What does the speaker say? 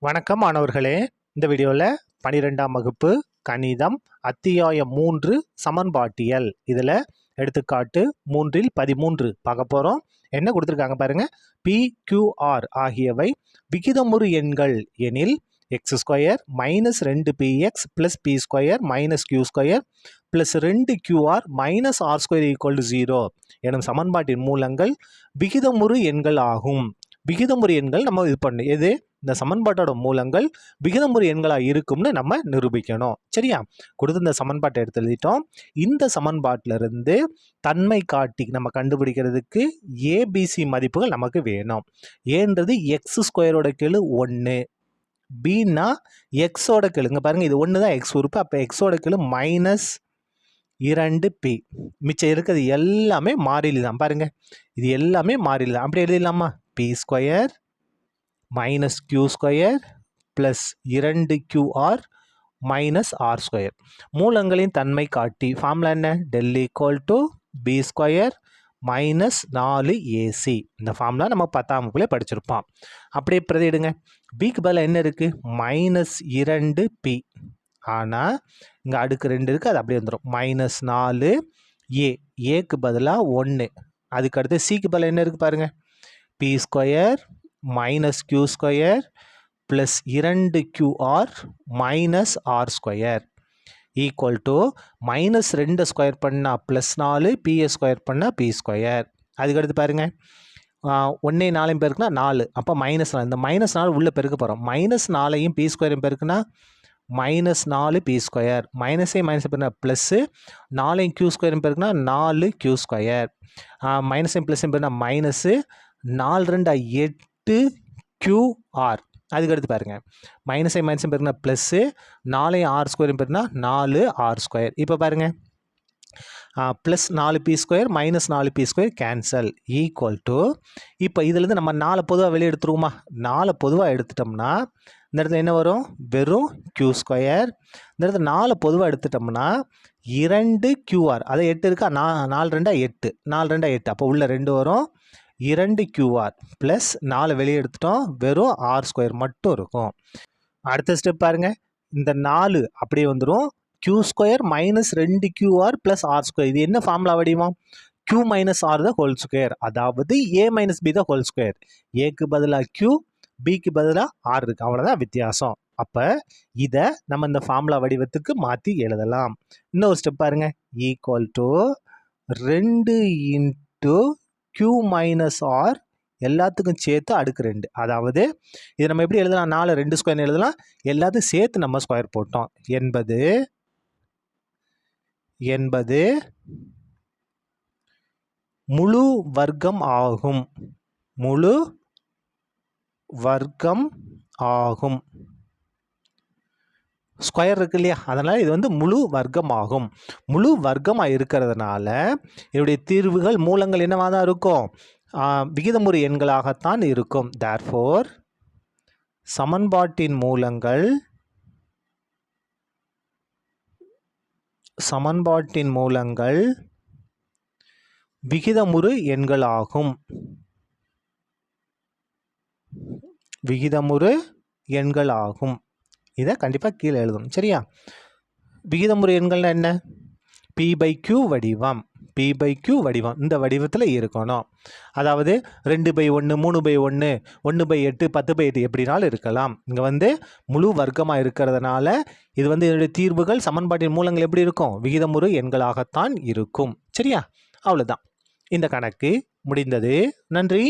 வணக்கம் மாணவர்களே. இந்த வீடியோவில் 12ஆம் வகுப்பு கணிதம் அத்தியாயம் 3 சமன்பாட்டியல் இதில் எடுத்துக்காட்டு 3இல் 13 பார்க்க போகிறோம். என்ன கொடுத்துருக்காங்க பாருங்க. PQR ஆகியவை விகிதமுறு எண்கள் எனில் x² minus 2px plus p² minus q² plus 2qr minus r² = 0 எனும் சமன்பாட்டின் மூலங்கள் விகிதமுறு எண்கள் ஆகும். விகிதமுறு எண்கள் நம்ம இது பண்ணு எது இந்த சமன்பாட்டோட மூலங்கள் விகிதமுறு எண்களாக இருக்கும்னு நம்ம நிரூபிக்கணும். சரியா? கொடுத்து இந்த சமன்பாட்டை எடுத்து எழுதிட்டோம். இந்த சமன்பாட்டிலிருந்து தன்மை காட்டி நம்ம கண்டுபிடிக்கிறதுக்கு ஏபிசி மதிப்புகள் நமக்கு வேணும். ஏன்றது x² கெழு 1, பின்னா எக்ஸோட கெழுங்க பாருங்க. இது 1 தான் எக்ஸ் உறுப்பு. அப்போ எக்ஸோட கெழு மைனஸ் 2p. மிச்சம் இருக்கிறது எல்லாமே மாறிலி தான். பாருங்க, இது எல்லாமே மாறிலி தான். அப்படி எழுதிடலாமா? p² minus q² plus 2qr minus r². மூலங்களின் தன்மை காட்டி ஃபார்முலா என்ன? del = b² minus 4ac. இந்த ஃபார்முலா நம்ம 10ஆம் வகுப்புல படிச்சிருப்போம். அப்படியே பிரதியிடுங்க. பிக்கு பதிலாக என்ன இருக்குது? Minus 2p. ஆனால் இங்கே அடுக்கு 2 இருக்குது, அது அப்படியே வந்துடும். Minus 4a. ஏக்கு பதிலாக 1. அதுக்கடுத்து சிக்கு பதிலாக என்ன இருக்குது பாருங்கள். p² minus q² plus 2qr minus r² equal to minus 2 square பண்ணால் ப்ளஸ் 4, p² பண்ணால் p². அதுக்கடுத்து பாருங்கள், 1 4 பெருக்குனா 4. அப்போ மைனஸ் 4. இந்த மைனஸ் 4 உள்ளே பெருக்க போகிறோம். மைனஸ் 4ஐயும் p² பெருக்குனா மைனஸ் 4p². மைனஸையும் மைனஸ் பெருக்குனா ப்ளஸ்ஸு, 4ஐயும் q² பெருக்குனா 4q². மைனஸையும் ப்ளஸ்ஸையும் பெருக்குனா மைனஸு, 4 2 8qr. அதுக்கடுத்து பாருங்கள், மைனஸை மைனஸும் பெருக்குனா ப்ளஸ்ஸு, 4ஐயும் r² பெருக்குனா 4r². இப்போ பாருங்கள், plus 4p² minus 4p² cancel equal to, இப்போ இதுலேருந்து நம்ம 4 பொதுவாக வெளியே எடுத்துருவோமா? 4 பொதுவாக எடுத்துட்டோம்னா இந்த இடத்துல என்ன வரும்? வெறும் q². இந்த இடத்துல 4 பொதுவாக எடுத்துட்டோம்னா 2qr. அதை 8 இருக்கா? 4 2 8. 4 2 8. அப்போ உள்ள 2 வரும். 2qr ப்ளஸ் 4 வெளியே எடுத்துட்டோம். வெறும் r² மட்டும் இருக்கும். அடுத்த ஸ்டெப் பாருங்கள். இந்த 4 அப்படியே வந்துடும். q² minus 2qr plus r². இது என்ன ஃபார்முலா வடிவம்? q minus r the whole square. அதாவது a minus b the whole square. ஏக்கு பதிலாக q, பிக்கு பதிலாக r இருக்குது. அவ்வளோதான் வித்தியாசம். அப்போ இதை நம்ம இந்த ஃபார்முலா வடிவத்துக்கு மாற்றி எழுதலாம். இன்னொரு ஸ்டெப் பாருங்கள். Equal to 2 into q minus r எல்லாத்துக்கும் சேர்த்து அடுக்கு 2. அதாவது இது நம்ம எப்படி எழுதலாம்? 4 2 ஸ்கொயர்னு எழுதலாம். எல்லாத்தையும் சேர்த்து நம்ம ஸ்கொயர் போட்டோம். என்பது முழு வர்க்கம் ஆகும். முழு வர்க்கம் ஆகும். ஸ்கொயர் இருக்கு இல்லையா? அதனால் இது வந்து முழு வர்க்கம் ஆகும். முழு வர்க்கமாக இருக்கிறதுனால இதனுடைய தீர்வுகள் மூலங்கள் என்னவாக தான் இருக்கும்? விகிதமுறு எண்களாகத்தான் இருக்கும். தேர்ஃபோர் சமன்பாட்டின் மூலங்கள் விகிதமுறு எண்களாகும். விகிதமுறு எண்களாகும். இதை கண்டிப்பாக கீழே எழுதணும். சரியா? விகிதமுறு எண்கள்னா என்ன? p/q வடிவம். p/q வடிவம் இந்த வடிவத்தில் இருக்கணும். அதாவது 2/1, 3/1, 1/8, 10/8 எப்படினாலும் இருக்கலாம். இங்கே வந்து முழு வர்க்கமாக இருக்கிறதுனால இது வந்து இதனுடைய தீர்வுகள் சமன்பாட்டின் மூலங்கள் எப்படி இருக்கும்? விகிதமுறு எண்களாகத்தான் இருக்கும். சரியா? அவ்வளோதான். இந்த கணக்கு முடிந்தது. நன்றி.